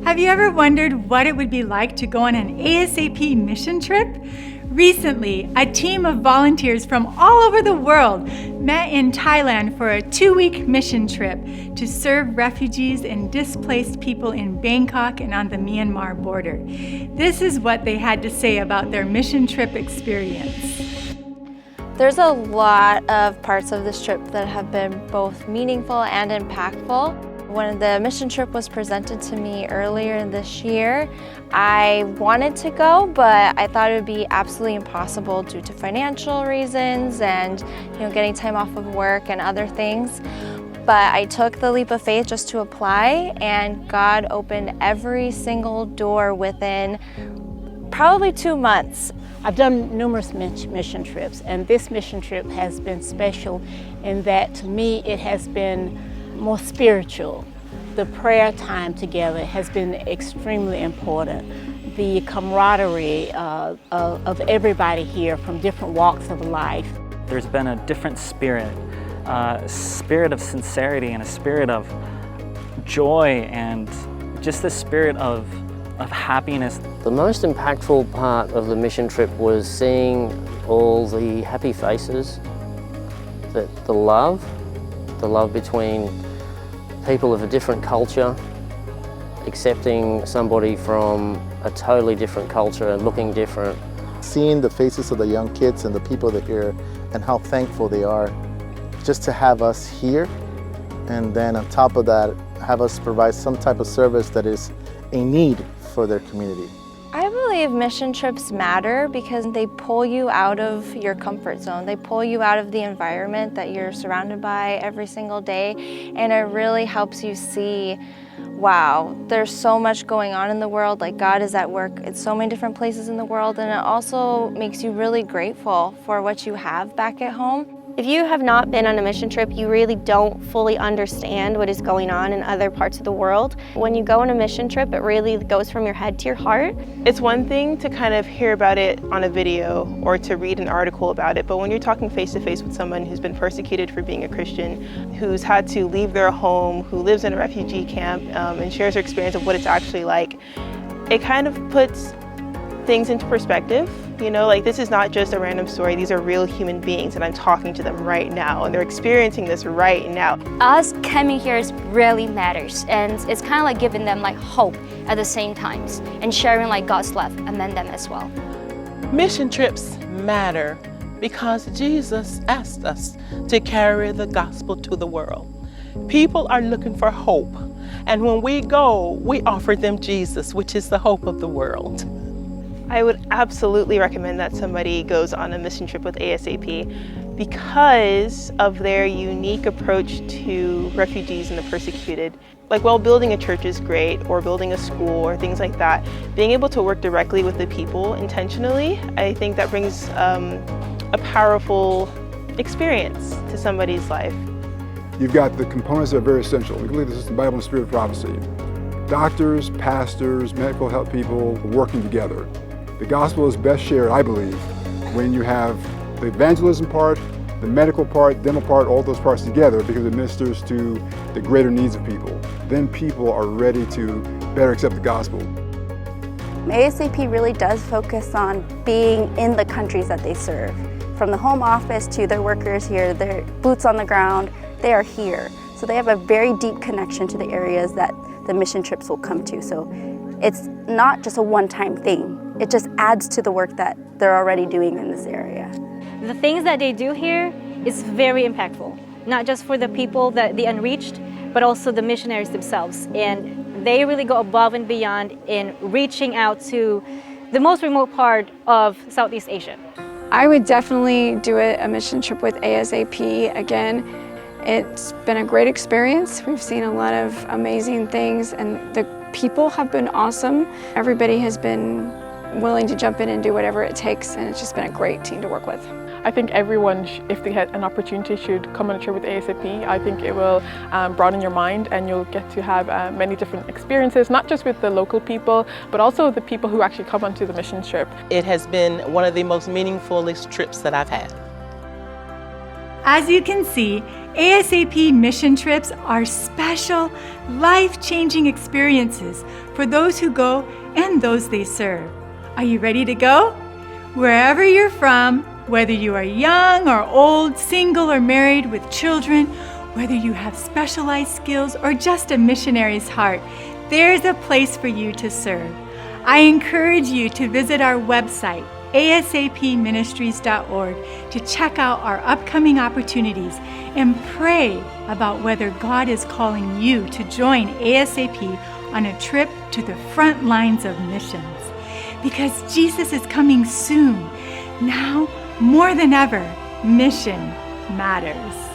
Have you ever wondered what it would be like to go on an ASAP mission trip? Recently, a team of volunteers from all over the world met in Thailand for a 2-week mission trip to serve refugees and displaced people in Bangkok and on the Myanmar border. This is what they had to say about their mission trip experience. There's a lot of parts of this trip that have been both meaningful and impactful. When the mission trip was presented to me earlier this year, I wanted to go, but I thought it would be absolutely impossible due to financial reasons and getting time off of work and other things. But I took the leap of faith just to apply, and God opened every single door within probably 2 months. I've done numerous mission trips, and this mission trip has been special in that, to me, it has been more spiritual. The prayer time together has been extremely important. The camaraderie of everybody here from different walks of life. There's been a different spirit, a spirit of sincerity and a spirit of joy and just the spirit of happiness. The most impactful part of the mission trip was seeing all the happy faces, the love between people of a different culture, accepting somebody from a totally different culture and looking different. Seeing the faces of the young kids and the people that are here and how thankful they are just to have us here, and then on top of that, have us provide some type of service that is a need for their community. I believe mission trips matter because they pull you out of your comfort zone. They pull you out of the environment that you're surrounded by every single day, and it really helps you see, wow, there's so much going on in the world, like God is at work at so many different places in the world, and it also makes you really grateful for what you have back at home. If you have not been on a mission trip, you really don't fully understand what is going on in other parts of the world. When you go on a mission trip, it really goes from your head to your heart. It's one thing to kind of hear about it on a video or to read an article about it, but when you're talking face to face with someone who's been persecuted for being a Christian, who's had to leave their home, who lives in a refugee camp and shares their experience of what it's actually like, it kind of puts things into perspective. Like, this is not just a random story. These are real human beings, and I'm talking to them right now, and they're experiencing this right now. Us coming here really matters, and it's kind of like giving them hope at the same time, and sharing God's love among them as well. Mission trips matter because Jesus asked us to carry the gospel to the world. People are looking for hope, and when we go, we offer them Jesus, which is the hope of the world. I would absolutely recommend that somebody goes on a mission trip with ASAP because of their unique approach to refugees and the persecuted. While building a church is great, or building a school or things like that, being able to work directly with the people intentionally, I think that brings a powerful experience to somebody's life. You've got the components that are very essential. We believe this is the Bible and the Spirit of prophecy. Doctors, pastors, medical health people working together. The gospel is best shared, I believe, when you have the evangelism part, the medical part, dental part, all those parts together, because it ministers to the greater needs of people. Then people are ready to better accept the gospel. ASAP really does focus on being in the countries that they serve. From the home office to their workers here, their boots on the ground, they are here. So they have a very deep connection to the areas that the mission trips will come to. So it's not just a one-time thing. It just adds to the work that they're already doing in this area. The things that they do here is very impactful, not just for the people, the unreached, but also the missionaries themselves. And they really go above and beyond in reaching out to the most remote part of Southeast Asia. I would definitely do a mission trip with ASAP again. It's been a great experience. We've seen a lot of amazing things, and the people have been awesome. Everybody has been willing to jump in and do whatever it takes, and it's just been a great team to work with. I think everyone, if they had an opportunity, should come on a trip with ASAP. I think it will broaden your mind, and you'll get to have many different experiences, not just with the local people, but also the people who actually come onto the mission trip. It has been one of the most meaningful trips that I've had. As you can see, ASAP mission trips are special, life-changing experiences for those who go and those they serve. Are you ready to go? Wherever you're from, whether you are young or old, single or married with children, whether you have specialized skills or just a missionary's heart, there's a place for you to serve. I encourage you to visit our website, asapministries.org, to check out our upcoming opportunities and pray about whether God is calling you to join ASAP on a trip to the front lines of missions. Because Jesus is coming soon. Now, more than ever, mission matters.